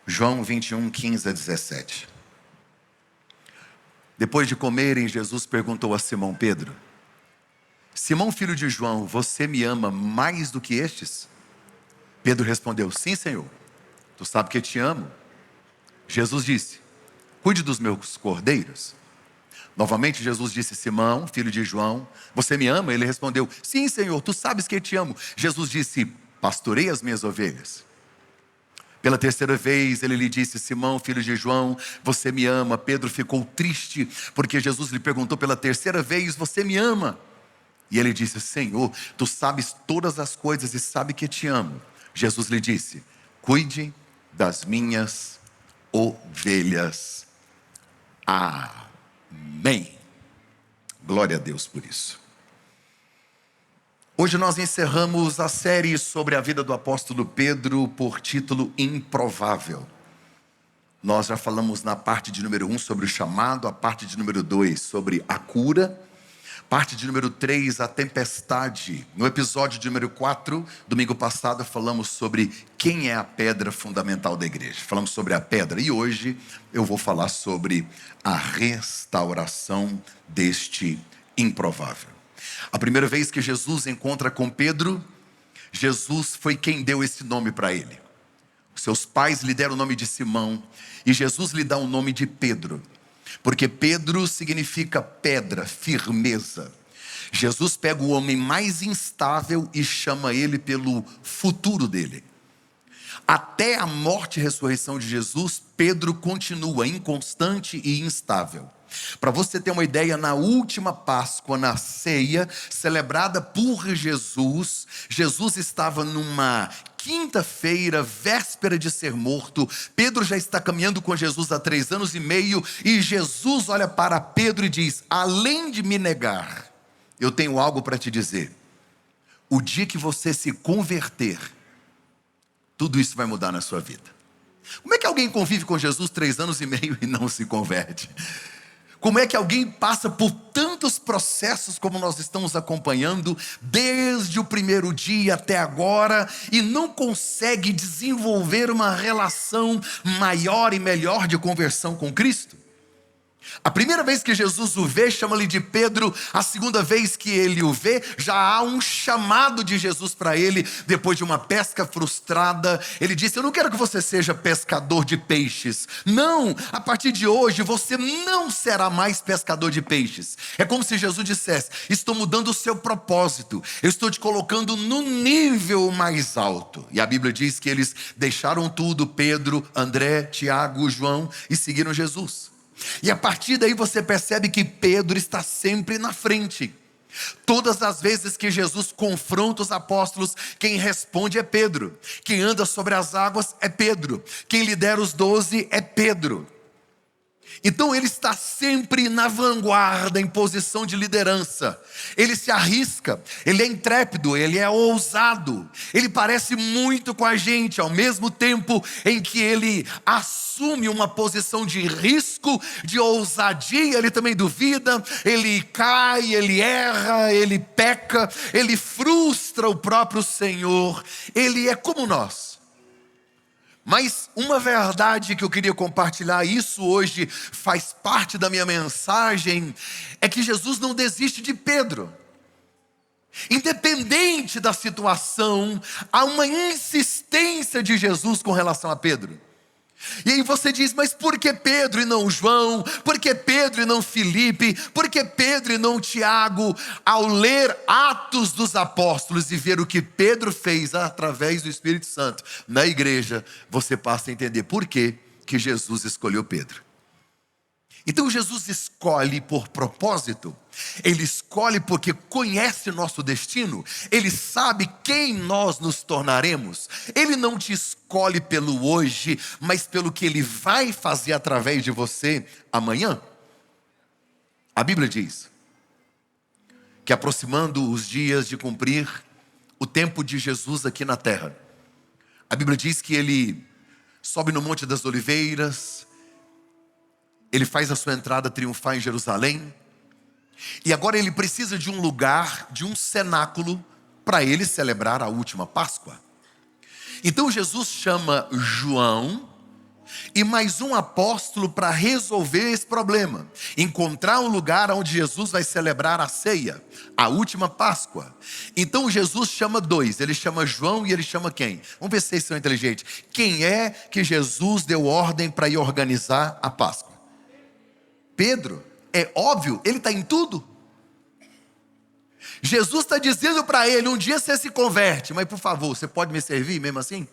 João 21, 15 a 17. Depois de comerem, Jesus perguntou a Simão Pedro: Simão, filho de João, você me ama mais do que estes? Pedro respondeu: sim, Senhor, tu sabes que eu te amo. Jesus disse: cuide dos meus cordeiros. Novamente Jesus disse: Simão, filho de João, você me ama? Ele respondeu: sim, Senhor, tu sabes que eu te amo. Jesus disse: pastorei as minhas ovelhas. Pela terceira vez ele lhe disse: Simão, filho de João, você me ama? Pedro ficou triste, porque Jesus lhe perguntou pela terceira vez: você me ama? E ele disse: Senhor, tu sabes todas as coisas e sabe que te amo. Jesus lhe disse: cuide das minhas ovelhas. Amém. Glória a Deus por isso. Hoje nós encerramos a série sobre a vida do apóstolo Pedro por título Improvável. Nós já falamos na parte de número 1 sobre o chamado, a parte de número 2 sobre a cura, parte de número 3, a tempestade. No episódio de número 4, domingo passado, falamos sobre quem é a pedra fundamental da igreja. Falamos sobre a pedra e hoje eu vou falar sobre a restauração deste improvável. A primeira vez que Jesus encontra com Pedro, Jesus foi quem deu esse nome para ele. Seus pais lhe deram o nome de Simão e Jesus lhe dá o nome de Pedro, porque Pedro significa pedra, firmeza. Jesus pega o homem mais instável e chama ele pelo futuro dele. Até a morte e ressurreição de Jesus, Pedro continua inconstante e instável. Para você ter uma ideia, na última Páscoa, na ceia, celebrada por Jesus, Jesus estava numa quinta-feira, véspera de ser morto. Pedro já está caminhando com Jesus há 3 anos e meio, e Jesus olha para Pedro e diz: além de me negar, eu tenho algo para te dizer. O dia que você se converter, tudo isso vai mudar na sua vida. Como é que alguém convive com Jesus 3 anos e meio e não se converte? Como é que alguém passa por tantos processos como nós estamos acompanhando, desde o primeiro dia até agora, e não consegue desenvolver uma relação maior e melhor de conversão com Cristo? A primeira vez que Jesus o vê, chama-lhe de Pedro. A segunda vez que ele o vê, já há um chamado de Jesus para ele, depois de uma pesca frustrada. Ele disse: eu não quero que você seja pescador de peixes. Não, a partir de hoje você não será mais pescador de peixes. É como se Jesus dissesse: estou mudando o seu propósito, eu estou te colocando no nível mais alto. E a Bíblia diz que eles deixaram tudo, Pedro, André, Tiago, João, e seguiram Jesus. E a partir daí você percebe que Pedro está sempre na frente. Todas as vezes que Jesus confronta os apóstolos, quem responde é Pedro. Quem anda sobre as águas é Pedro. Quem lidera os 12 é Pedro. Então ele está sempre na vanguarda, em posição de liderança. Ele se arrisca, ele é intrépido, ele é ousado. Ele parece muito com a gente, ao mesmo tempo em que ele assume uma posição de risco, de ousadia, ele também duvida, ele cai, ele erra, ele peca, ele frustra o próprio Senhor. Ele é como nós. Mas uma verdade que eu queria compartilhar, isso hoje faz parte da minha mensagem, é que Jesus não desiste de Pedro. Independente da situação, há uma insistência de Jesus com relação a Pedro. E aí você diz: mas por que Pedro e não João? Por que Pedro e não Filipe? Por que Pedro e não Tiago? Ao ler Atos dos Apóstolos e ver o que Pedro fez através do Espírito Santo na igreja, você passa a entender por que Jesus escolheu Pedro. Então Jesus escolhe por propósito. Ele escolhe porque conhece nosso destino. Ele sabe quem nós nos tornaremos. Ele não te escolhe pelo hoje, mas pelo que Ele vai fazer através de você amanhã. A Bíblia diz que, aproximando os dias de cumprir o tempo de Jesus aqui na terra, a Bíblia diz que Ele sobe no Monte das Oliveiras, Ele faz a sua entrada triunfal em Jerusalém, e agora Ele precisa de um lugar, de um cenáculo, para Ele celebrar a última Páscoa. Então Jesus chama João e mais um apóstolo para resolver esse problema. Encontrar um lugar onde Jesus vai celebrar a ceia, a última Páscoa. Então Jesus chama dois, ele chama João e ele chama quem? Vamos ver se vocês são inteligentes. Quem é que Jesus deu ordem para ir organizar a Páscoa? Pedro. É óbvio, ele está em tudo. Jesus está dizendo para ele, um dia você se converte, mas por favor, você pode me servir mesmo assim?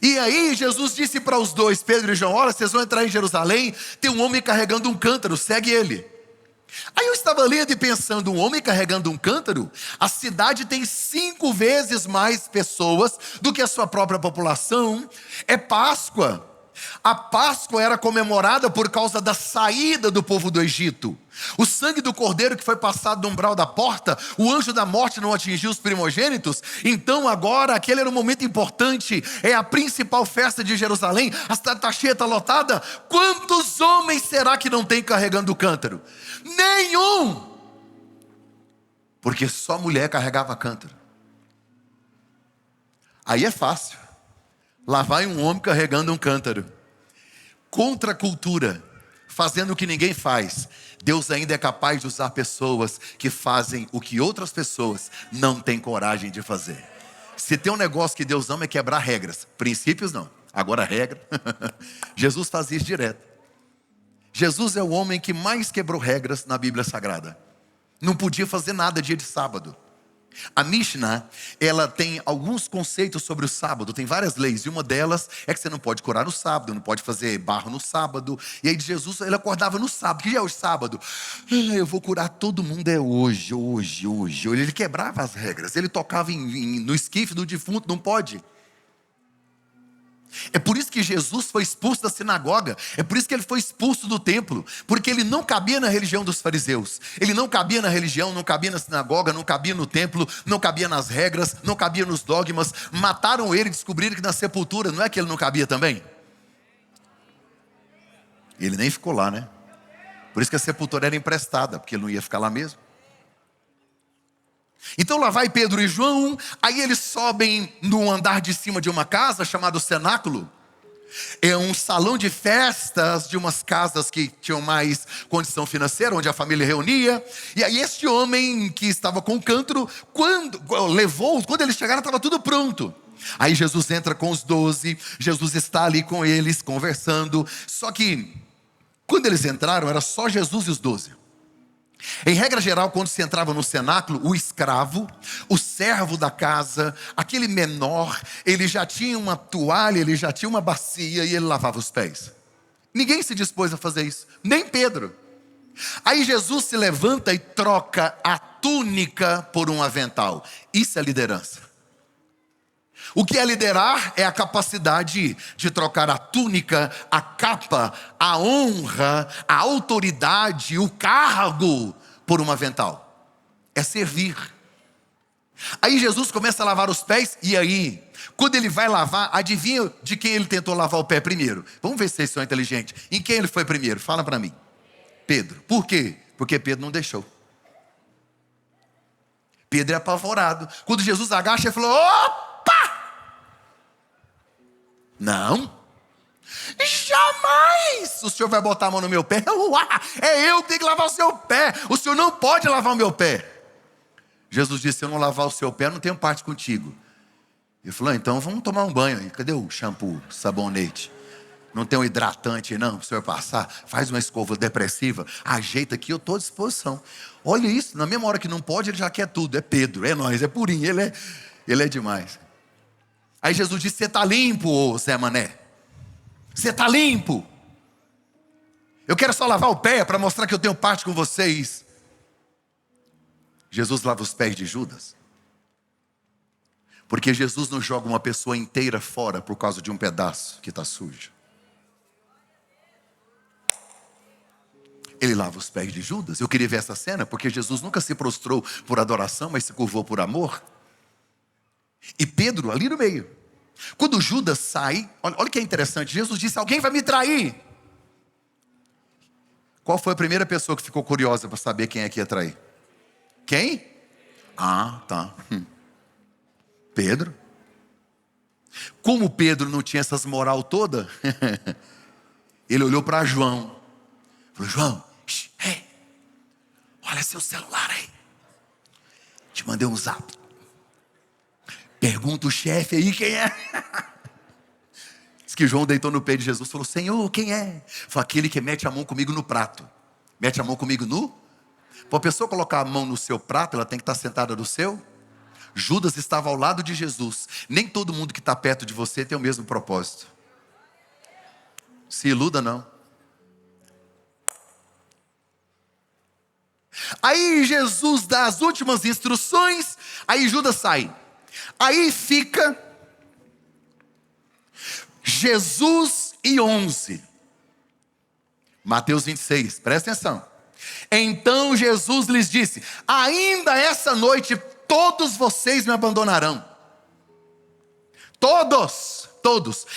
E aí Jesus disse para os dois, Pedro e João, olha, vocês vão entrar em Jerusalém, tem um homem carregando um cântaro, segue ele. Aí eu estava lendo e pensando, um homem carregando um cântaro? A cidade tem 5 vezes mais pessoas do que a sua própria população. É Páscoa. A Páscoa era comemorada por causa da saída do povo do Egito. O sangue do cordeiro que foi passado no umbral da porta, o anjo da morte não atingiu os primogênitos. Então agora, aquele era um momento importante, é a principal festa de Jerusalém. A cidade está cheia, está lotada. Quantos homens será que não tem carregando o cântaro? Nenhum! Porque só mulher carregava cântaro. Aí é fácil. Lá vai um homem carregando um cântaro. Contra a cultura, fazendo o que ninguém faz. Deus ainda é capaz de usar pessoas que fazem o que outras pessoas não têm coragem de fazer. Se tem um negócio que Deus ama é quebrar regras. Princípios não. Agora regra. Jesus faz isso direto. Jesus é o homem que mais quebrou regras na Bíblia Sagrada. Não podia fazer nada dia de sábado. A Mishnah, ela tem alguns conceitos sobre o sábado, tem várias leis, e uma delas é que você não pode curar no sábado, não pode fazer barro no sábado. E aí Jesus, ele acordava no sábado, que dia é o sábado? Eu vou curar todo mundo, é hoje. Ele quebrava as regras, ele tocava no esquife do defunto, não pode. É por isso que Jesus foi expulso da sinagoga, é por isso que ele foi expulso do templo, porque ele não cabia na religião dos fariseus, ele não cabia na religião, não cabia na sinagoga, não cabia no templo, não cabia nas regras, não cabia nos dogmas. Mataram ele e descobriram que na sepultura, não é que ele não cabia também? Ele nem ficou lá, né? Por isso que a sepultura era emprestada, porque ele não ia ficar lá mesmo. Então lá vai Pedro e João, aí eles sobem no andar de cima de uma casa chamado cenáculo. É um salão de festas de umas casas que tinham mais condição financeira, onde a família reunia. E aí este homem que estava com o cântaro, quando eles chegaram estava tudo pronto. Aí Jesus entra com os 12, Jesus está ali com eles conversando. Só que quando eles entraram era só Jesus e os 12. Em regra geral, quando se entrava no cenáculo, o escravo, o servo da casa, aquele menor, ele já tinha uma toalha, ele já tinha uma bacia e ele lavava os pés. Ninguém se dispôs a fazer isso, nem Pedro. Aí Jesus se levanta e troca a túnica por um avental. Isso é liderança. O que é liderar é a capacidade de trocar a túnica, a capa, a honra, a autoridade, o cargo por um avental. É servir. Aí Jesus começa a lavar os pés e aí, quando ele vai lavar, adivinha de quem ele tentou lavar o pé primeiro? Vamos ver se vocês são inteligentes. Em quem ele foi primeiro? Fala para mim. Pedro. Por quê? Porque Pedro não deixou. Pedro é apavorado. Quando Jesus agacha, ele falou: opa! Não, jamais o senhor vai botar a mão no meu pé. É eu que tenho que lavar o seu pé. O senhor não pode lavar o meu pé. Jesus disse: se eu não lavar o seu pé, eu não tenho parte contigo. Ele falou: então vamos tomar um banho. Cadê o shampoo, sabonete? Não tem um hidratante não, para o senhor passar? Faz uma escova depressiva, ajeita aqui, eu estou à disposição. Olha isso, na mesma hora que não pode, ele já quer tudo. É Pedro, é nós, é purinho, ele é demais. Aí Jesus disse: você está limpo, ô Zé Mané. Você está limpo. Eu quero só lavar o pé para mostrar que eu tenho parte com vocês. Jesus lava os pés de Judas. Porque Jesus não joga uma pessoa inteira fora por causa de um pedaço que está sujo. Ele lava os pés de Judas. Eu queria ver essa cena, porque Jesus nunca se prostrou por adoração, mas se curvou por amor. E Pedro ali no meio. Quando Judas sai, olha que é interessante, Jesus disse: alguém vai me trair. Qual foi a primeira pessoa que ficou curiosa para saber quem é que ia trair? Quem? Ah, tá. Pedro. Como Pedro não tinha essas moral toda, ele olhou para João. Falou: João, hey, olha seu celular aí. Te mandei um zap. Pergunta o chefe aí quem é. Diz que João deitou no pé de Jesus e falou: Senhor, quem é? Falou: aquele que mete a mão comigo no prato. Mete a mão comigo no? Para a pessoa colocar a mão no seu prato, ela tem que estar sentada no seu. Judas estava ao lado de Jesus. Nem todo mundo que está perto de você tem o mesmo propósito. Se iluda não. Aí Jesus dá as últimas instruções. Aí Judas sai. Aí fica Jesus e 11. Mateus 26, presta atenção. Então Jesus lhes disse: ainda essa noite todos vocês me abandonarão. Todos.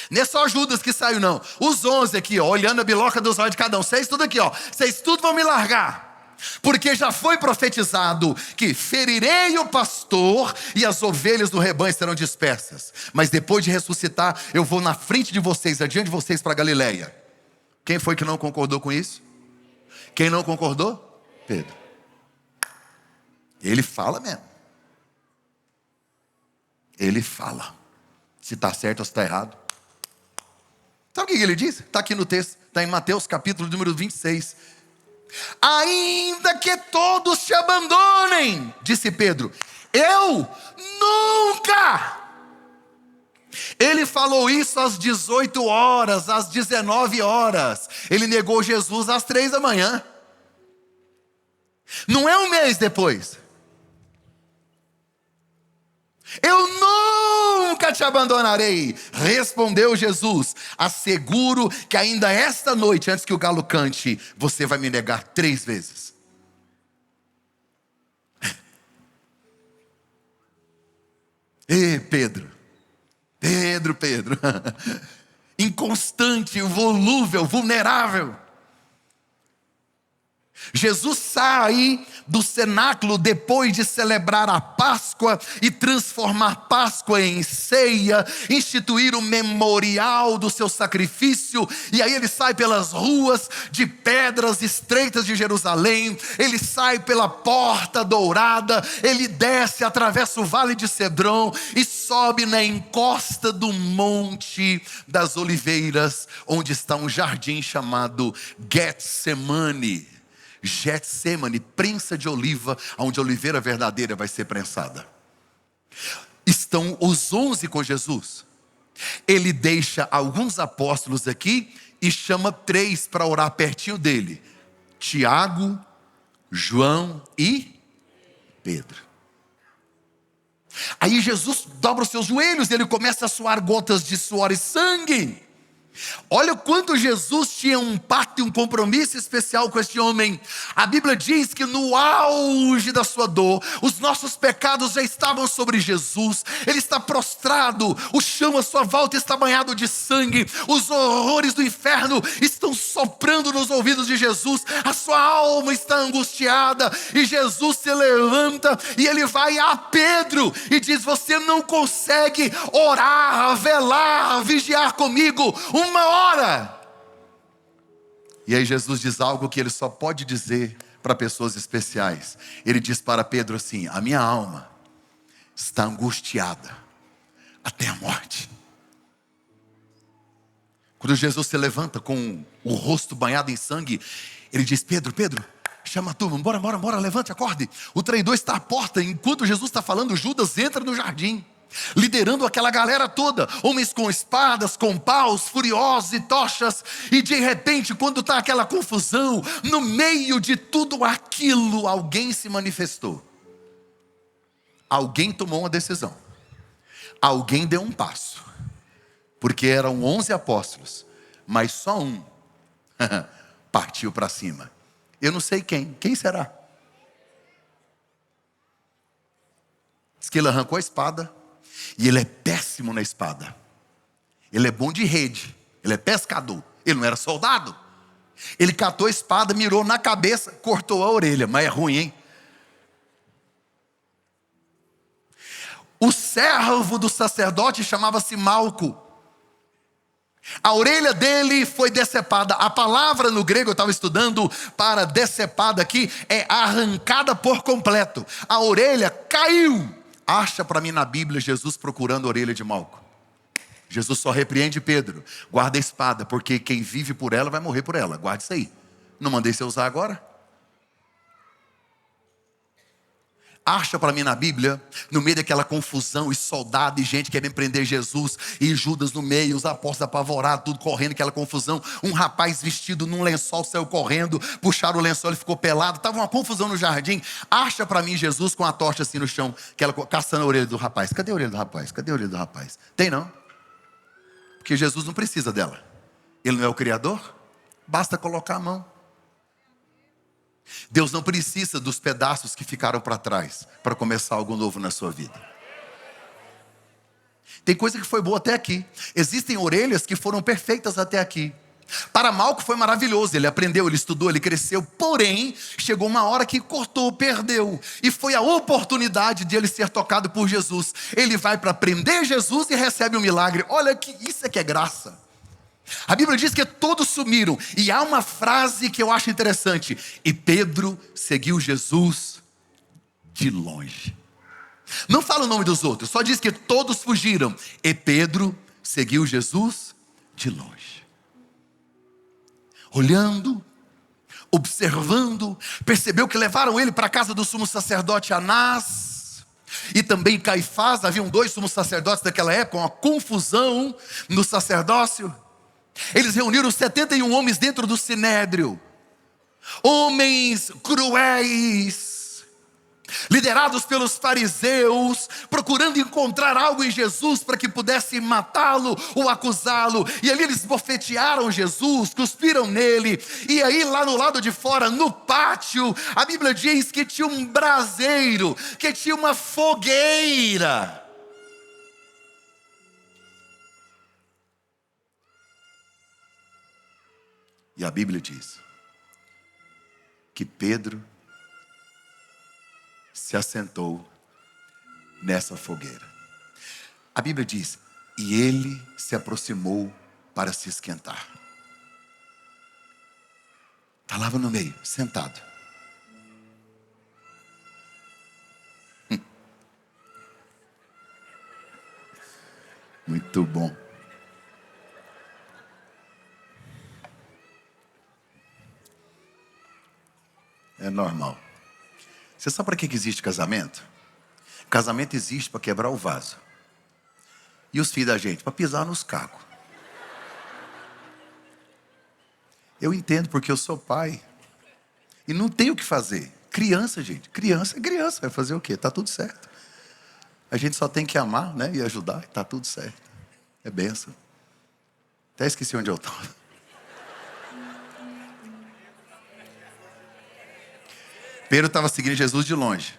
Não é só Judas que saiu não. Os 11 aqui, ó, olhando a biloca dos olhos de cada um. Vocês tudo aqui, ó. Vocês tudo vão me largar. Porque já foi profetizado que ferirei o pastor e as ovelhas do rebanho serão dispersas. Mas depois de ressuscitar, eu vou na frente de vocês, adiante de vocês para Galileia. Quem foi que não concordou com isso? Quem não concordou? Pedro. Ele fala mesmo. Ele fala. Se está certo ou se está errado. Sabe o que ele diz? Está aqui no texto. Está em Mateus capítulo número 26. Ainda que todos te abandonem, disse Pedro, eu nunca. Ele falou isso às 18 horas, às 19 horas. Ele negou Jesus às 3 da manhã. Não é um mês depois. Eu nunca te abandonarei, respondeu Jesus. Asseguro que ainda esta noite, antes que o galo cante, você vai me negar 3 vezes. Pedro, inconstante, volúvel, vulnerável. Jesus sai do cenáculo depois de celebrar a Páscoa e transformar Páscoa em ceia, instituir o memorial do seu sacrifício, e aí ele sai pelas ruas de pedras estreitas de Jerusalém, ele sai pela porta dourada, ele desce, atravessa o vale de Cedron e sobe na encosta do Monte das Oliveiras, onde está um jardim chamado Getsemane. Getsemane, prensa de oliva, onde a oliveira verdadeira vai ser prensada. Estão os 11 com Jesus. Ele deixa alguns apóstolos aqui e chama 3 para orar pertinho dele: Tiago, João e Pedro. Aí Jesus dobra os seus joelhos e ele começa a suar gotas de suor e sangue. Olha o quanto Jesus tinha um pacto e um compromisso especial com este homem. A Bíblia diz que no auge da sua dor, os nossos pecados já estavam sobre Jesus. Ele está prostrado, o chão à sua volta está banhado de sangue. Os horrores do inferno estão soprando nos ouvidos de Jesus. A sua alma está angustiada. E Jesus se levanta e ele vai a Pedro e diz: você não consegue orar, velar, vigiar comigo 1 hora. E aí Jesus diz algo que ele só pode dizer para pessoas especiais. Ele diz para Pedro assim: a minha alma está angustiada até a morte. Quando Jesus se levanta com o rosto banhado em sangue, ele diz: Pedro, chama a turma, bora, levante, acorde. O traidor está à porta. Enquanto Jesus está falando, Judas entra no jardim, liderando aquela galera toda, homens com espadas, com paus, furiosos e tochas. E de repente, quando está aquela confusão, no meio de tudo aquilo, alguém se manifestou. Alguém tomou uma decisão. Alguém deu um passo. Porque eram 11 apóstolos, mas só um partiu para cima. Eu não sei quem será? Diz que ele arrancou a espada. E ele é péssimo na espada. Ele é bom de rede. Ele é pescador. Ele não era soldado. Ele catou a espada, mirou na cabeça, cortou a orelha. Mas é ruim, hein? O servo do sacerdote chamava-se Malco. A orelha dele foi decepada. A palavra no grego, eu estava estudando, para decepada aqui, é arrancada por completo. A orelha caiu. Acha para mim na Bíblia Jesus procurando a orelha de Malco. Jesus só repreende Pedro: guarda a espada, porque quem vive por ela vai morrer por ela. Guarda isso aí. Não mandei você usar agora? Acha para mim na Bíblia, no meio daquela confusão, e soldado e gente querendo prender Jesus, e Judas no meio, os apóstolos apavorados, tudo correndo, aquela confusão. Um rapaz vestido num lençol saiu correndo, puxaram o lençol, ele ficou pelado, estava uma confusão no jardim. Acha para mim Jesus com a tocha assim no chão, caçando a orelha do rapaz. Cadê a orelha do rapaz? Cadê a orelha do rapaz? Tem não? Porque Jesus não precisa dela. Ele não é o Criador? Basta colocar a mão. Deus não precisa dos pedaços que ficaram para trás para começar algo novo na sua vida. Tem coisa que foi boa até aqui. Existem orelhas que foram perfeitas até aqui. Para Malco foi maravilhoso. Ele aprendeu, ele estudou, ele cresceu. Porém, chegou uma hora que cortou, perdeu. E foi a oportunidade de ele ser tocado por Jesus. Ele vai para prender Jesus e recebe um milagre. Olha que isso é que é graça. A Bíblia diz que todos sumiram. E há uma frase que eu acho interessante: e Pedro seguiu Jesus de longe. Não fala o nome dos outros, só diz que todos fugiram. E Pedro seguiu Jesus de longe. Olhando, observando, percebeu que levaram ele para a casa do sumo sacerdote Anás e também Caifás. Haviam 2 sumos sacerdotes daquela época, uma confusão no sacerdócio. Eles reuniram 71 homens dentro do sinédrio, homens cruéis, liderados pelos fariseus, procurando encontrar algo em Jesus para que pudessem matá-lo ou acusá-lo. E ali eles bofetearam Jesus, cuspiram nele. E aí lá no lado de fora, no pátio, a Bíblia diz que tinha um braseiro, que tinha uma fogueira. E a Bíblia diz que Pedro se assentou nessa fogueira. A Bíblia diz: e ele se aproximou para se esquentar. Está lá no meio, sentado. Muito bom. É normal. Você sabe para que existe casamento? Casamento existe para quebrar o vaso. E os filhos da gente? Para pisar nos cacos. Eu entendo, porque eu sou pai. E não tenho o que fazer. Criança, gente. Criança é criança. Vai fazer o quê? Está tudo certo. A gente só tem que amar, né? E ajudar. Está tudo certo. É bênção. Até esqueci onde eu estava. Pedro estava seguindo Jesus de longe.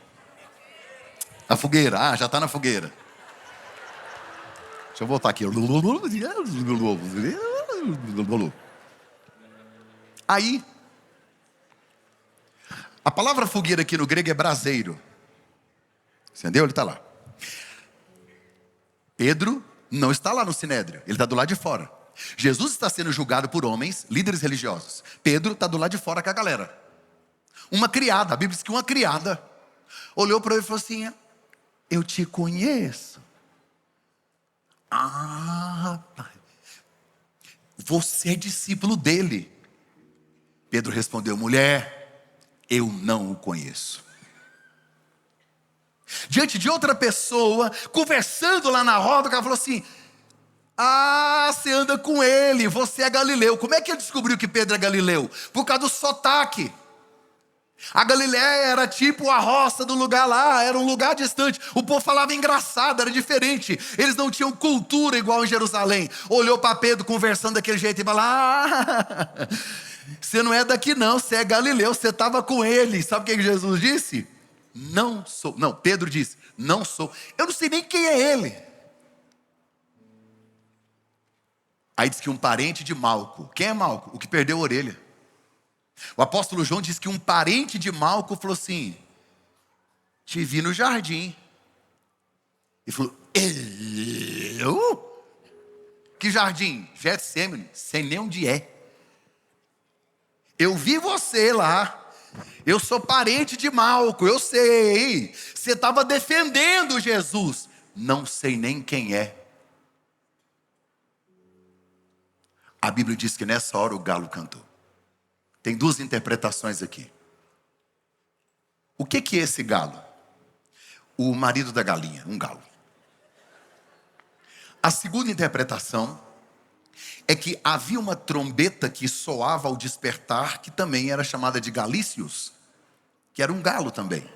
A fogueira. Já está na fogueira. Deixa eu voltar aqui. Aí, a palavra fogueira aqui no grego é braseiro. Entendeu? Ele está lá. Pedro não está lá no sinédrio. Ele está do lado de fora. Jesus está sendo julgado por homens, líderes religiosos. Pedro está do lado de fora com a galera. Uma criada, a Bíblia diz que uma criada olhou para ele e falou assim: eu te conheço. Rapaz, você é discípulo dele. Pedro respondeu: mulher, eu não o conheço. Diante de outra pessoa, conversando lá na roda, o cara falou assim: você anda com ele, você é galileu. Como é que ele descobriu que Pedro é galileu? Por causa do sotaque. A Galileia era tipo a roça do lugar lá, era um lugar distante. O povo falava engraçado, era diferente. Eles não tinham cultura igual em Jerusalém. Olhou para Pedro conversando daquele jeito e falou: você não é daqui não, você é galileu, você estava com ele. Sabe o que Jesus disse? Não sou. Não, Pedro disse: não sou. Eu não sei nem quem é ele. Aí diz que um parente de Malco. Quem é Malco? O que perdeu a orelha. O apóstolo João diz que um parente de Malco falou assim: te vi no jardim. E falou: eu? Que jardim? Getsêmani, sei nem onde é. Eu vi você lá. Eu sou parente de Malco, eu sei. Você estava defendendo Jesus. Não sei nem quem é. A Bíblia diz que nessa hora o galo cantou. Tem duas interpretações aqui. O que é esse galo? O marido da galinha, um galo. A segunda interpretação é que havia uma trombeta que soava ao despertar, que também era chamada de galícios, que era um galo também.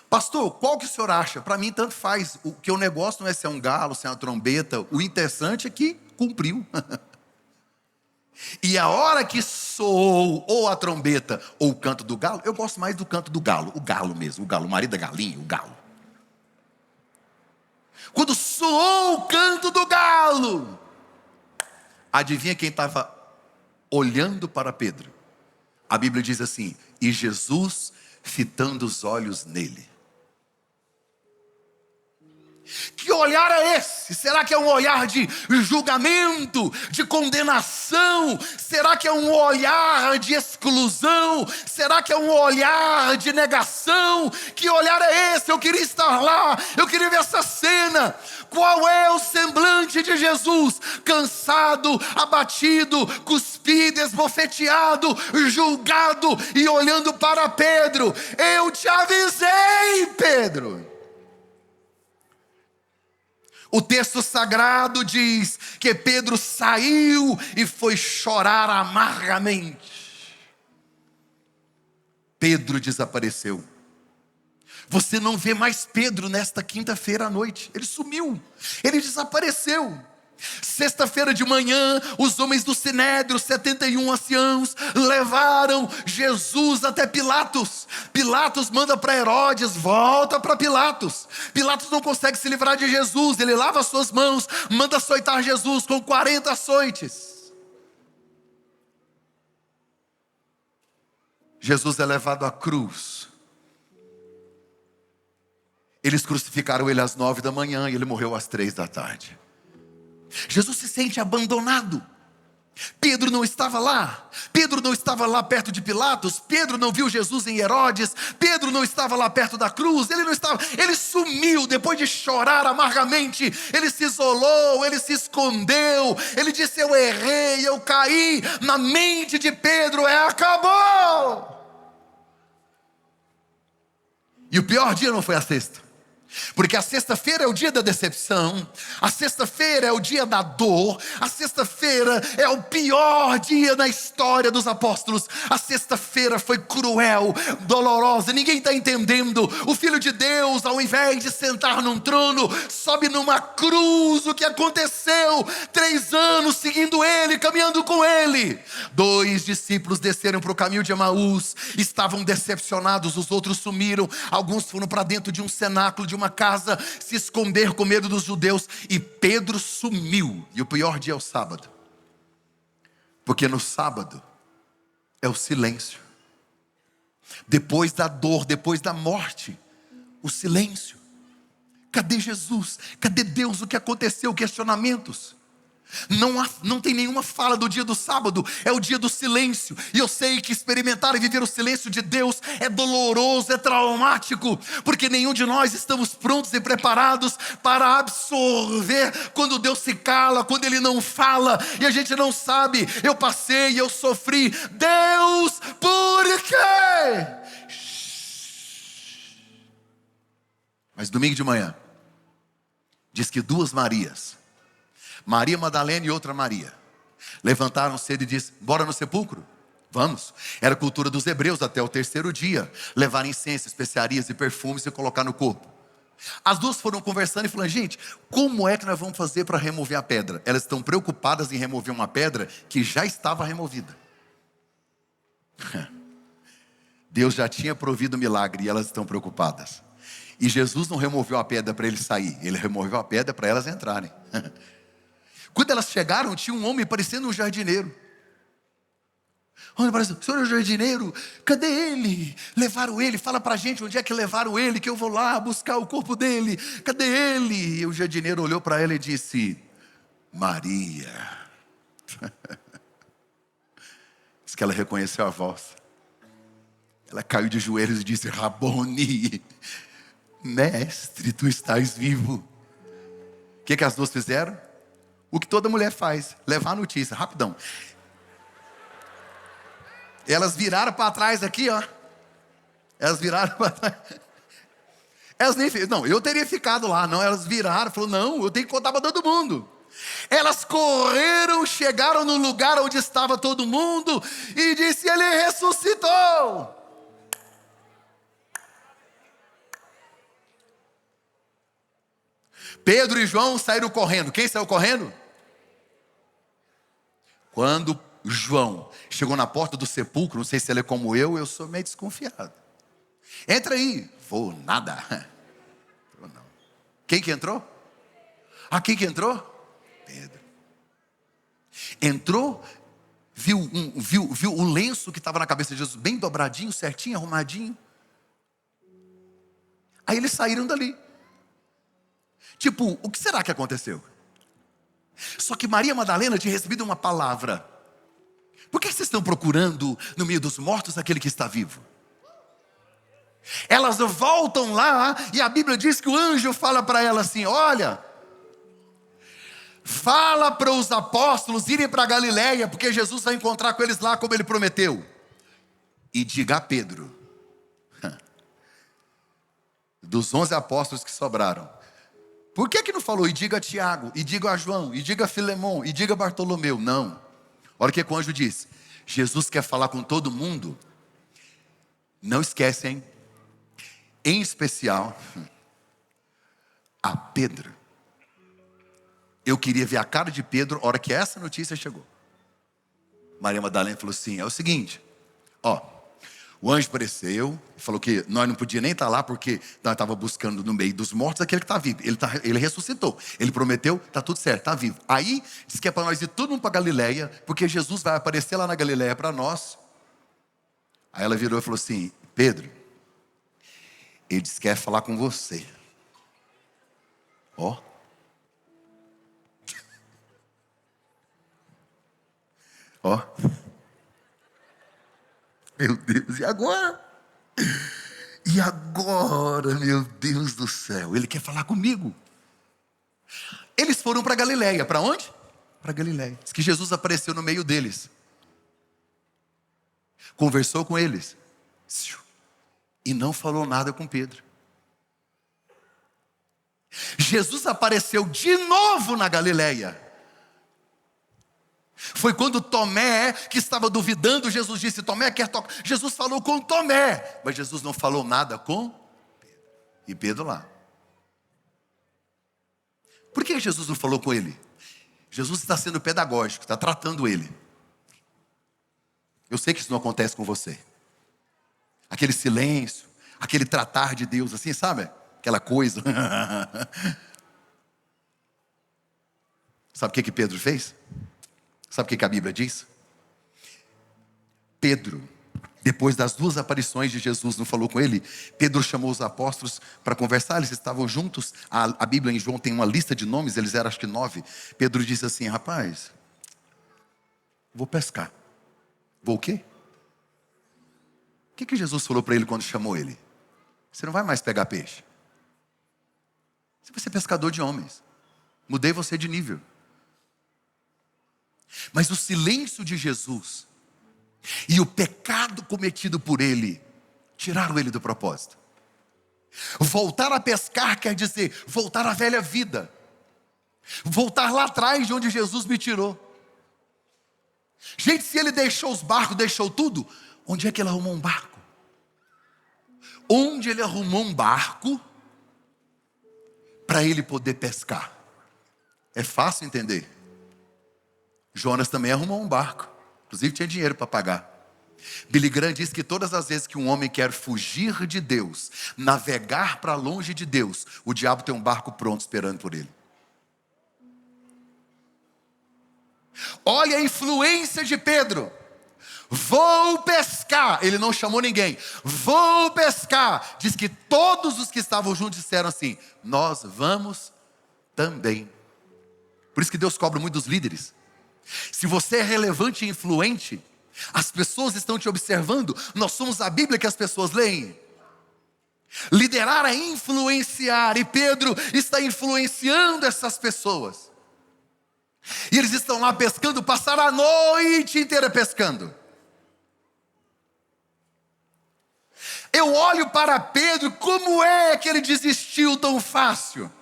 Pastor, qual que o senhor acha? Para mim tanto faz. O que o negócio não é se é um galo, se é uma trombeta. O interessante é que cumpriu. E a hora que soou ou a trombeta ou o canto do galo, eu gosto mais do canto do galo, o galo mesmo, o galo, o marido da galinha, o galo. Quando soou o canto do galo, adivinha quem estava olhando para Pedro? A Bíblia diz assim: e Jesus fitando os olhos nele. Que olhar é esse? Será que é um olhar de julgamento, de condenação? Será que é um olhar de exclusão? Será que é um olhar de negação? Que olhar é esse? Eu queria estar lá, eu queria ver essa cena. Qual é o semblante de Jesus? Cansado, abatido, cuspido, esbofeteado, julgado e olhando para Pedro. Eu te avisei, Pedro. O texto sagrado diz que Pedro saiu e foi chorar amargamente. Pedro desapareceu. Você não vê mais Pedro nesta quinta-feira à noite. Ele sumiu, ele desapareceu. Sexta-feira de manhã, os homens do Sinédrio, 71 anciãos, levaram Jesus até Pilatos. Pilatos manda para Herodes: volta para Pilatos. Pilatos não consegue se livrar de Jesus. Ele lava as suas mãos, manda açoitar Jesus com 40 açoites. Jesus é levado à cruz. Eles crucificaram ele às 9 da manhã e ele morreu às 3 da tarde. Jesus se sente abandonado. Pedro não estava lá. Pedro não estava lá perto de Pilatos. Pedro não viu Jesus em Herodes. Pedro não estava lá perto da cruz. Ele não estava. Ele sumiu depois de chorar amargamente. Ele se isolou, ele se escondeu. Ele disse: eu errei, eu caí. Na mente de Pedro acabou. E o pior dia não foi a sexta. Porque a sexta-feira é o dia da decepção, a sexta-feira é o dia da dor, a sexta-feira é o pior dia na história dos apóstolos. A sexta-feira foi cruel, dolorosa, ninguém está entendendo. O Filho de Deus, ao invés de sentar num trono, sobe numa cruz. O que aconteceu? 3 anos seguindo ele, caminhando com ele. 2 discípulos desceram para o caminho de Emaús, estavam decepcionados, os outros sumiram. Alguns foram para dentro de um cenáculo, de uma casa, se esconder com medo dos judeus. E Pedro sumiu. E o pior dia é o sábado, porque no sábado é o silêncio. Depois da dor, depois da morte, o silêncio. Cadê Jesus? Cadê Deus? O que aconteceu? Questionamentos. Não tem nenhuma fala do dia do sábado. É o dia do silêncio. E eu sei que experimentar e viver o silêncio de Deus é doloroso, é traumático, porque nenhum de nós estamos prontos e preparados para absorver quando Deus se cala, quando Ele não fala, e a gente não sabe. Eu passei, eu sofri. Deus, por quê? Mas domingo de manhã diz que 2 Marias, Maria Madalena e outra Maria, levantaram cedo e disseram: bora no sepulcro? Vamos. Era a cultura dos hebreus até o 3º dia, levar incenso, especiarias e perfumes e colocar no corpo. As 2 foram conversando e falando: gente, como é que nós vamos fazer para remover a pedra? Elas estão preocupadas em remover uma pedra que já estava removida. Deus já tinha provido o milagre e elas estão preocupadas. E Jesus não removeu a pedra para eles sair, Ele removeu a pedra para elas entrarem. Quando elas chegaram, tinha um homem parecendo um jardineiro. Olha para o senhor é o jardineiro, cadê ele? Levaram ele, fala para a gente onde é que levaram ele, que eu vou lá buscar o corpo dele, cadê ele? E o jardineiro olhou para ela e disse: Maria. Diz que ela reconheceu a voz. Ela caiu de joelhos e disse: Raboni, mestre, tu estás vivo. O que as duas fizeram? O que toda mulher faz, levar a notícia, rapidão. Elas viraram para trás aqui, ó. Elas viraram para trás. Elas nem não, eu teria ficado lá, não. Elas viraram, falou: não, eu tenho que contar para todo mundo. Elas correram, chegaram no lugar onde estava todo mundo e disse: ele ressuscitou. Pedro e João saíram correndo. Quem saiu correndo? Quando João chegou na porta do sepulcro, não sei se ele é como eu sou meio desconfiado. Entra aí. Vou nada. Vou não. Quem que entrou? Quem que entrou? Pedro. Entrou, viu o lenço que estava na cabeça de Jesus, bem dobradinho, certinho, arrumadinho. Aí eles saíram dali. Tipo, o que será que aconteceu? Só que Maria Madalena tinha recebido uma palavra. Por que vocês estão procurando no meio dos mortos aquele que está vivo? Elas voltam lá e a Bíblia diz que o anjo fala para ela assim: olha, fala para os apóstolos irem para Galiléia, porque Jesus vai encontrar com eles lá como ele prometeu. E diga a Pedro, dos 11 apóstolos que sobraram, por que não falou, e diga a Tiago, e diga a João, e diga a Filemon, e diga a Bartolomeu? Não. Olha o que o anjo diz: Jesus quer falar com todo mundo. Não esquecem, em especial, a Pedro. Eu queria ver a cara de Pedro a hora que essa notícia chegou. Maria Madalena falou assim: é o seguinte, o anjo apareceu e falou que nós não podíamos nem estar lá, porque nós estávamos buscando no meio dos mortos aquele que está vivo. Ele ressuscitou, ele prometeu, está tudo certo, está vivo. Aí diz que é para nós ir todo mundo para Galiléia, porque Jesus vai aparecer lá na Galiléia para nós. Aí ela virou e falou assim: Pedro, ele disse que quer falar com você. Meu Deus, e agora? E agora, meu Deus do céu, ele quer falar comigo. Eles foram para Galiléia. Para onde? Para Galiléia. Diz que Jesus apareceu no meio deles, conversou com eles e não falou nada com Pedro. Jesus apareceu de novo na Galiléia. Foi quando Tomé, que estava duvidando, Jesus disse: Tomé, quer tocar? Jesus falou com Tomé, mas Jesus não falou nada com Pedro. E Pedro lá. Por que Jesus não falou com ele? Jesus está sendo pedagógico, está tratando ele. Eu sei que isso não acontece com você. Aquele silêncio, aquele tratar de Deus assim, sabe? Aquela coisa. Sabe o que Pedro fez? Sabe o que a Bíblia diz? Pedro, depois das 2 aparições de Jesus, não falou com ele? Pedro chamou os apóstolos para conversar, eles estavam juntos. A Bíblia em João tem uma lista de nomes, eles eram acho que 9. Pedro disse assim: rapaz, vou pescar. Vou o quê? O que Jesus falou para ele quando chamou ele? Você não vai mais pegar peixe. Você vai ser pescador de homens. Mudei você de nível. Mas o silêncio de Jesus e o pecado cometido por ele tiraram ele do propósito. Voltar a pescar quer dizer voltar à velha vida, voltar lá atrás de onde Jesus me tirou. Gente, se ele deixou os barcos, deixou tudo, onde é que ele arrumou um barco? Onde ele arrumou um barco para ele poder pescar? É fácil entender. Jonas também arrumou um barco, inclusive tinha dinheiro para pagar. Billy Graham diz que todas as vezes que um homem quer fugir de Deus, navegar para longe de Deus, o diabo tem um barco pronto esperando por ele. Olha a influência de Pedro. Vou pescar. Ele não chamou ninguém. Vou pescar. Diz que todos os que estavam juntos disseram assim: nós vamos também. Por isso que Deus cobra muito dos líderes. Se você é relevante e influente, as pessoas estão te observando. Nós somos a Bíblia que as pessoas leem. Liderar é influenciar. E Pedro está influenciando essas pessoas. E eles estão lá pescando, passaram a noite inteira pescando. Eu olho para Pedro, como é que ele desistiu tão fácil?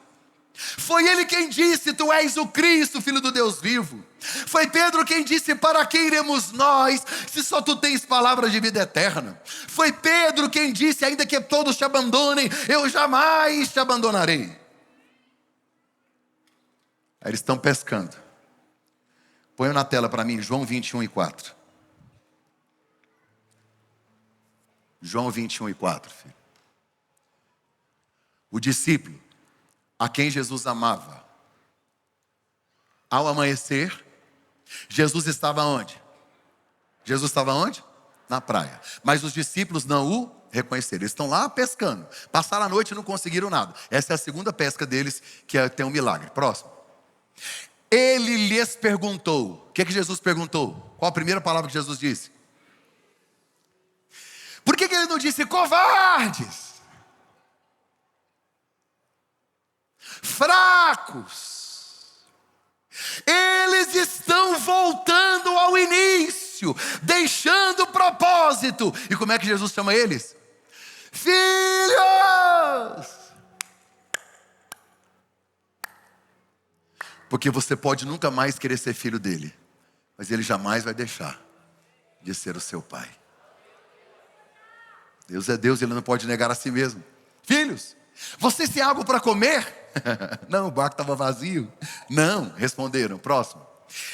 Foi ele quem disse: tu és o Cristo, Filho do Deus vivo. Foi Pedro quem disse: para que iremos nós, se só tu tens palavras de vida eterna? Foi Pedro quem disse: ainda que todos te abandonem, eu jamais te abandonarei. Aí eles estão pescando. Põe na tela para mim, João 21:4. João 21:4, filho. O discípulo a quem Jesus amava, ao amanhecer, Jesus estava onde? Jesus estava onde? Na praia. Mas os discípulos não o reconheceram. Eles estão lá pescando. Passaram a noite e não conseguiram nada. Essa é a segunda pesca deles, que tem um milagre. Próximo. Ele lhes perguntou. O que Jesus perguntou? Qual a primeira palavra que Jesus disse? Por que ele não disse covardes? Fracos. Eles estão voltando ao início, deixando o propósito. E como é que Jesus chama eles? Filhos! Porque você pode nunca mais querer ser filho dele, mas ele jamais vai deixar de ser o seu pai. Deus é Deus, ele não pode negar a si mesmo. Filhos, vocês têm algo para comer? Não, o barco estava vazio. Não, responderam. Próximo.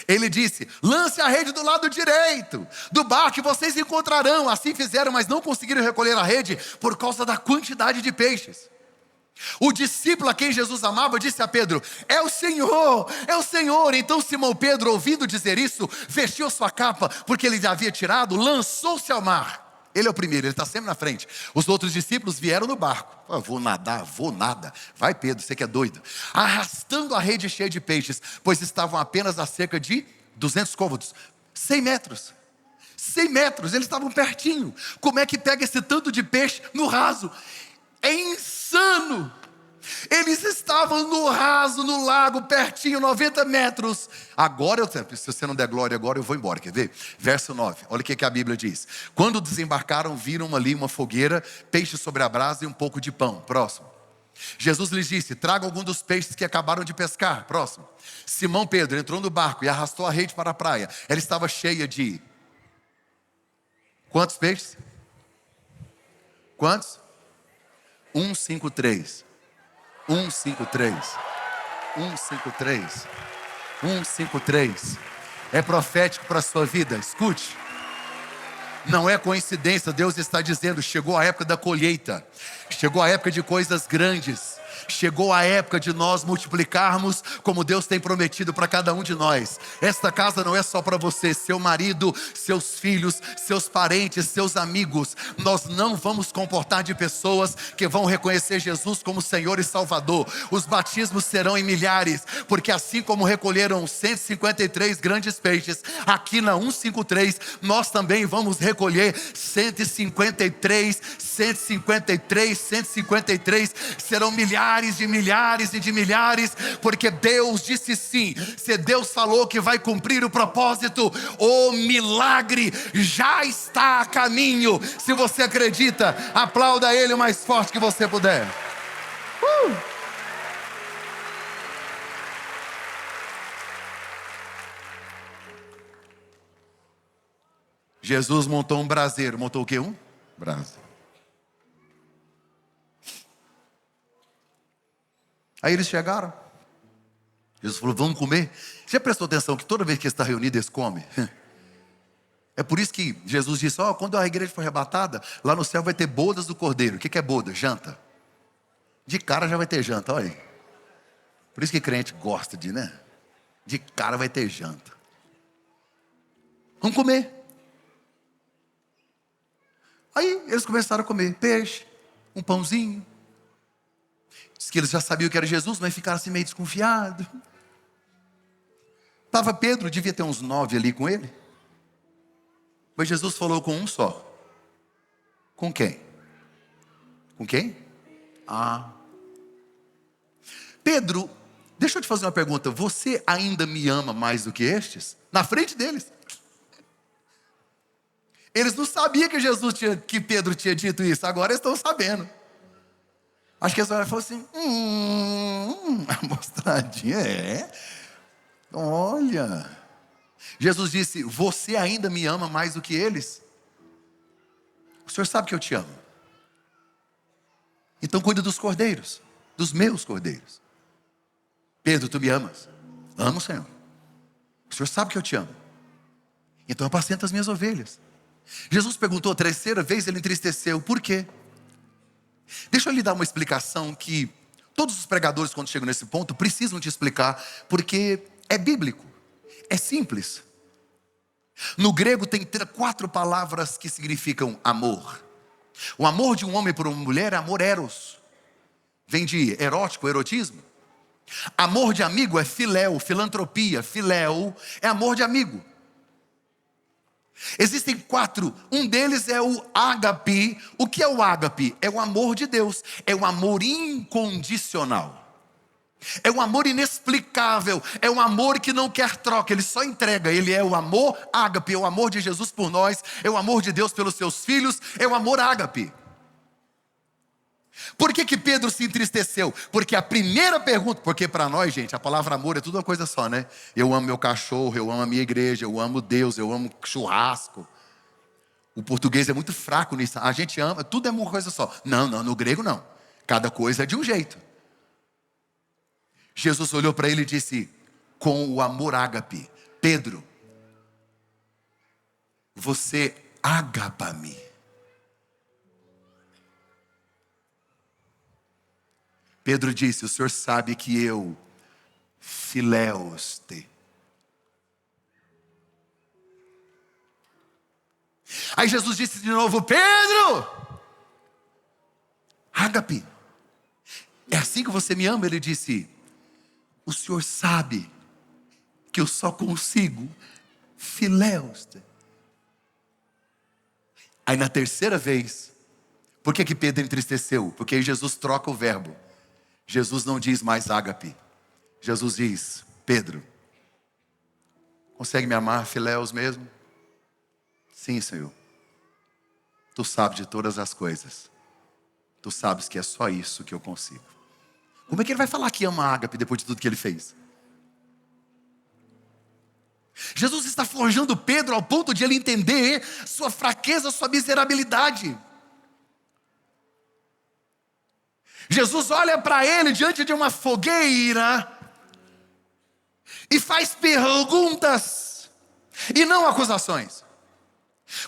Ele disse: lance a rede do lado direito do barco e vocês encontrarão. Assim fizeram, mas não conseguiram recolher a rede por causa da quantidade de peixes. O discípulo a quem Jesus amava disse a Pedro: é o Senhor, é o Senhor. Então Simão Pedro, ouvindo dizer isso, vestiu sua capa, porque ele havia tirado, lançou-se ao mar. Ele é o primeiro, ele está sempre na frente. Os outros discípulos vieram no barco. Vou nadar, vou nada. Vai Pedro, você que é doido. Arrastando a rede cheia de peixes, pois estavam apenas a cerca de 200 côvados. 100 metros. 100 metros, eles estavam pertinho. Como é que pega esse tanto de peixe no raso? É insano. Eles estavam no raso, no lago, pertinho, 90 metros. Agora, se você não der glória agora, eu vou embora, quer ver? Verso 9, olha o que a Bíblia diz. Quando desembarcaram, viram ali uma fogueira, peixe sobre a brasa e um pouco de pão. Próximo. Jesus lhes disse: traga algum dos peixes que acabaram de pescar. Próximo. Simão Pedro entrou no barco e arrastou a rede para a praia. Ela estava cheia de... quantos peixes? Quantos? 153. 153. 153. 153. É profético para a sua vida. Escute. Não é coincidência, Deus está dizendo: chegou a época da colheita. Chegou a época de coisas grandes. Chegou a época de nós multiplicarmos como Deus tem prometido para cada um de nós. Esta casa não é só para você, seu marido, seus filhos, seus parentes, seus amigos. Nós não vamos comportar de pessoas que vão reconhecer Jesus como Senhor e Salvador. Os batismos serão em milhares, porque assim como recolheram 153 grandes peixes, aqui na 153 nós também vamos recolher 153, 153, 153. Serão milhares de milhares e de milhares, porque Deus disse sim. Se Deus falou que vai cumprir o propósito, o milagre já está a caminho. Se você acredita, aplauda Ele o mais forte que você puder. Jesus montou um braseiro. Montou o quê? Um braseiro. Aí eles chegaram. Jesus falou: vamos comer. Você já prestou atenção que toda vez que está reunido eles comem? É por isso que Jesus disse: quando a igreja for arrebatada, lá no céu vai ter bodas do cordeiro. O que é boda? Janta. De cara já vai ter janta, olha aí. Por isso que crente gosta de, né? De cara vai ter janta. Vamos comer. Aí eles começaram a comer peixe, um pãozinho. Diz que eles já sabiam que era Jesus, mas ficaram assim meio desconfiados. Estava Pedro, devia ter uns 9 ali com ele. Mas Jesus falou com um só. Com quem? Com quem? Pedro, deixa eu te fazer uma pergunta. Você ainda me ama mais do que estes? Na frente deles. Eles não sabiam que Pedro tinha dito isso. Agora eles estão sabendo. Acho que eles olharam e falaram assim, a mostradinha olha. Jesus disse, você ainda me ama mais do que eles? O Senhor sabe que eu te amo. Então cuida dos cordeiros, dos meus cordeiros. Pedro, tu me amas? Amo, Senhor. O Senhor sabe que eu te amo. Então apacenta as minhas ovelhas. Jesus perguntou a terceira vez, ele entristeceu. Por quê? Deixa eu lhe dar uma explicação que todos os pregadores, quando chegam nesse ponto, precisam te explicar, porque é bíblico, é simples. No grego tem 4 palavras que significam amor. O amor de um homem por uma mulher é amor eros. Vem de erótico, erotismo. Amor de amigo é filéu, filantropia. Filéu é amor de amigo. Existem 4, um deles é o ágape. O que é o ágape? É o amor de Deus, é o amor incondicional. É um amor inexplicável, é um amor que não quer troca, ele só entrega. Ele é o amor ágape, é o amor de Jesus por nós, é o amor de Deus pelos seus filhos, é o amor ágape. Por que Pedro se entristeceu? Porque a primeira pergunta, porque para nós, gente, a palavra amor é tudo uma coisa só, né? Eu amo meu cachorro, eu amo a minha igreja, eu amo Deus, eu amo churrasco. O português é muito fraco nisso, a gente ama, tudo é uma coisa só. Não, no grego não, cada coisa é de um jeito. Jesus olhou para ele e disse, com o amor ágape, Pedro, você agapa-me. Pedro disse, o Senhor sabe que eu filéos-te. Aí Jesus disse de novo, Pedro, ágape, é assim que você me ama? Ele disse, o Senhor sabe que eu só consigo filéus-te. Aí na terceira vez, por que Pedro entristeceu? Porque aí Jesus troca o verbo. Jesus não diz mais ágape. Jesus diz, Pedro, consegue me amar filéus mesmo? Sim, Senhor. Tu sabes de todas as coisas. Tu sabes que é só isso que eu consigo. Como é que ele vai falar que ama ágape depois de tudo que ele fez? Jesus está forjando Pedro ao ponto de ele entender sua fraqueza, sua miserabilidade. Jesus olha para ele diante de uma fogueira e faz perguntas e não acusações.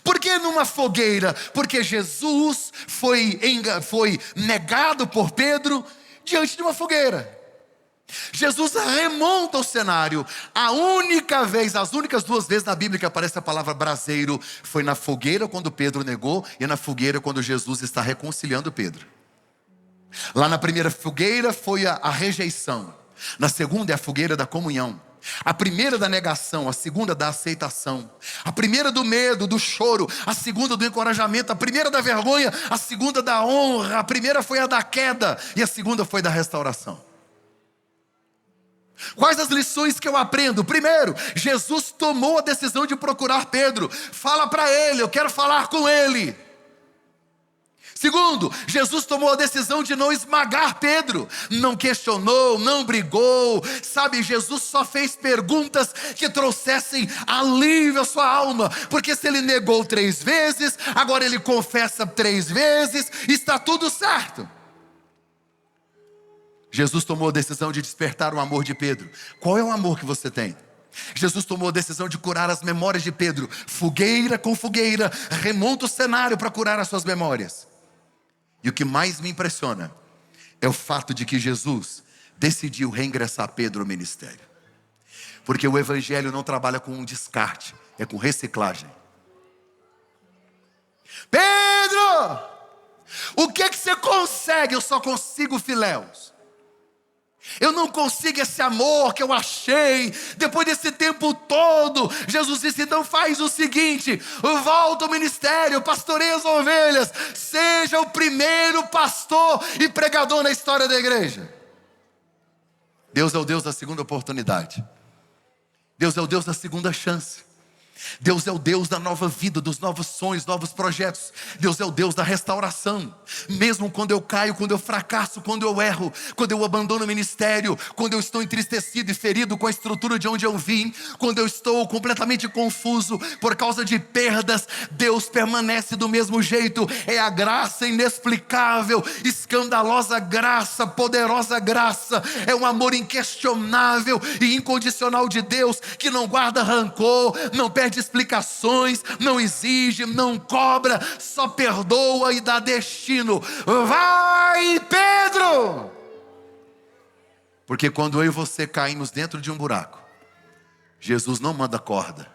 Por que numa fogueira? Porque Jesus foi negado por Pedro diante de uma fogueira. Jesus remonta o cenário. As únicas 2 vezes na Bíblia que aparece a palavra braseiro foi na fogueira quando Pedro negou e na fogueira quando Jesus está reconciliando Pedro. Lá na primeira fogueira foi a rejeição. Na segunda é a fogueira da comunhão. A primeira da negação, a segunda da aceitação. A primeira do medo, do choro. A segunda do encorajamento. A primeira da vergonha, a segunda da honra. A primeira foi a da queda e a segunda foi da restauração. Quais as lições que eu aprendo? Primeiro, Jesus tomou a decisão de procurar Pedro. Fala para ele, eu quero falar com ele. Segundo, Jesus tomou a decisão de não esmagar Pedro. Não questionou, não brigou. Sabe, Jesus só fez perguntas que trouxessem alívio à sua alma. Porque se ele negou 3 vezes, agora ele confessa 3 vezes, está tudo certo. Jesus tomou a decisão de despertar o amor de Pedro. Qual é o amor que você tem? Jesus tomou a decisão de curar as memórias de Pedro. Fogueira com fogueira, remonta o cenário para curar as suas memórias. E o que mais me impressiona é o fato de que Jesus decidiu reingressar Pedro ao ministério. Porque o evangelho não trabalha com um descarte, é com reciclagem. Pedro! O que que você consegue? Eu só consigo filéus. Eu não consigo esse amor que eu achei depois desse tempo todo. Jesus disse: então faz o seguinte, volta ao ministério, pastoreia as ovelhas, seja o primeiro pastor e pregador na história da igreja. Deus é o Deus da segunda oportunidade. Deus é o Deus da segunda chance. Deus é o Deus da nova vida, dos novos sonhos, novos projetos. Deus é o Deus da restauração. Mesmo quando eu caio, quando eu fracasso, quando eu erro, quando eu abandono o ministério, quando eu estou entristecido e ferido com a estrutura de onde eu vim, quando eu estou completamente confuso por causa de perdas, Deus permanece do mesmo jeito. É a graça inexplicável, escandalosa graça, poderosa graça. É um amor inquestionável e incondicional de Deus, que não guarda rancor, não perde explicações, não exige, não cobra, só perdoa e dá destino. Vai, Pedro! Porque quando eu e você caímos dentro de um buraco, Jesus não manda corda,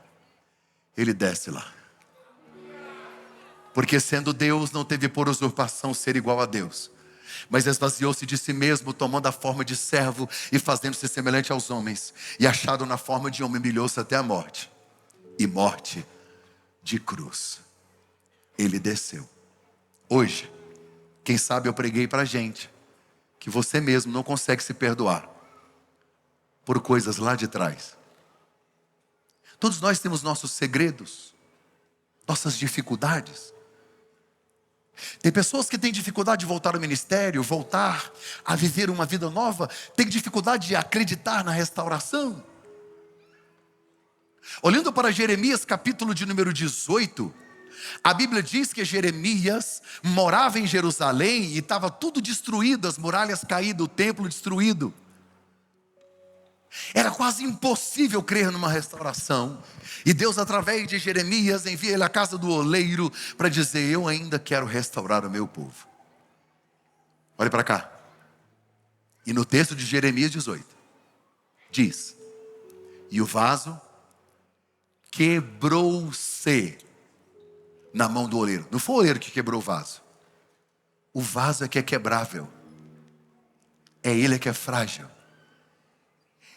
Ele desce lá. Porque sendo Deus, não teve por usurpação ser igual a Deus, mas esvaziou-se de si mesmo, tomando a forma de servo e fazendo-se semelhante aos homens, e achado na forma de homem, humilhou-se até a morte, e morte de cruz. Ele desceu. Hoje, quem sabe eu preguei para a gente que você mesmo não consegue se perdoar por coisas lá de trás. Todos nós temos nossos segredos, nossas dificuldades. Tem pessoas que têm dificuldade de voltar ao ministério, voltar a viver uma vida nova, tem dificuldade de acreditar na restauração. Olhando para Jeremias, capítulo de número 18, a Bíblia diz que Jeremias morava em Jerusalém e estava tudo destruído, as muralhas caídas, o templo destruído. Era quase impossível crer numa restauração. E Deus, através de Jeremias, envia ele à casa do oleiro para dizer: eu ainda quero restaurar o meu povo. Olhe para cá. E no texto de Jeremias 18, diz: e o vaso quebrou-se na mão do oleiro. Não foi o oleiro que quebrou o vaso. O vaso é que é quebrável. É ele que é frágil.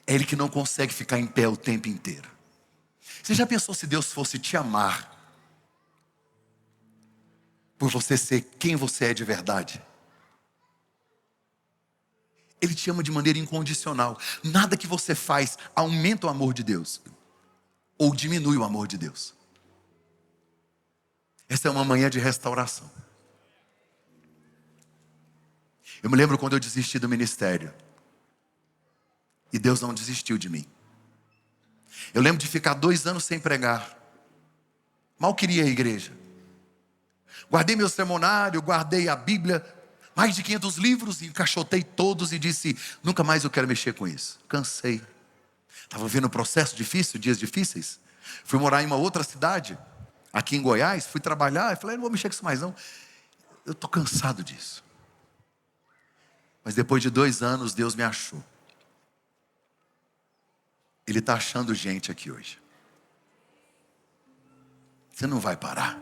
É ele que não consegue ficar em pé o tempo inteiro. Você já pensou se Deus fosse te amar por você ser quem você é de verdade? Ele te ama de maneira incondicional. Nada que você faz aumenta o amor de Deus ou diminui o amor de Deus. Essa é uma manhã de restauração. Eu me lembro quando eu desisti do ministério. E Deus não desistiu de mim. Eu lembro de ficar 2 anos sem pregar. Mal queria a igreja. Guardei meu sermonário, guardei a Bíblia, mais de 500 livros, encaixotei todos e disse: nunca mais eu quero mexer com isso. Cansei. Estava vivendo um processo difícil, dias difíceis. Fui morar em uma outra cidade, aqui em Goiás, fui trabalhar, e falei: não vou mexer com isso mais não. Eu estou cansado disso. Mas depois de 2 anos, Deus me achou. Ele está achando gente aqui hoje. Você não vai parar.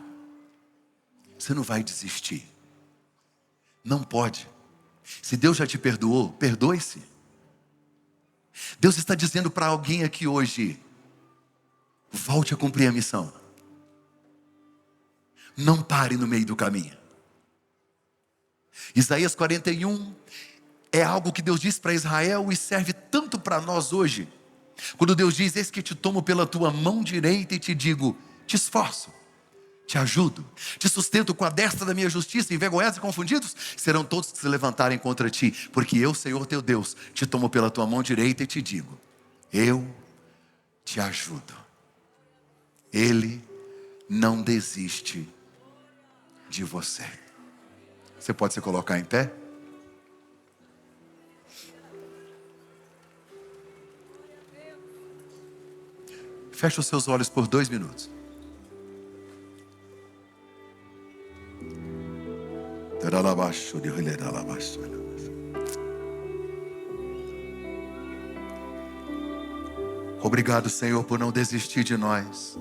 Você não vai desistir. Não pode. Se Deus já te perdoou, perdoe-se. Deus está dizendo para alguém aqui hoje: volte a cumprir a missão. Não pare no meio do caminho. Isaías 41 é algo que Deus diz para Israel e serve tanto para nós hoje. Quando Deus diz: eis que te tomo pela tua mão direita e te digo: te esforço, te ajudo, te sustento com a destra da minha justiça. Envergonhados e confundidos serão todos que se levantarem contra ti, porque eu, Senhor teu Deus, te tomo pela tua mão direita e te digo: eu te ajudo. Ele não desiste de você. Você pode se colocar em pé? Feche os seus olhos por 2 minutos. Obrigado, Senhor, por não desistir de nós.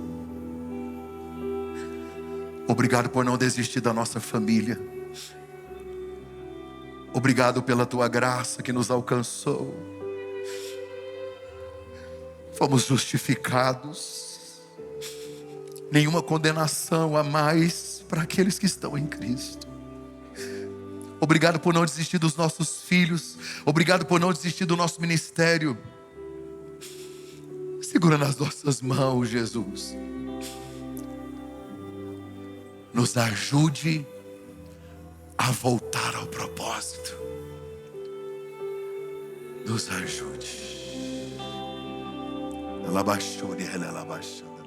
Obrigado por não desistir da nossa família. Obrigado pela tua graça que nos alcançou. Fomos justificados. Nenhuma condenação a mais para aqueles que estão em Cristo. Obrigado por não desistir dos nossos filhos. Obrigado por não desistir do nosso ministério. Segura nas nossas mãos, Jesus. Nos ajude a voltar ao propósito. Nos ajude. Ela baixou, ela baixou.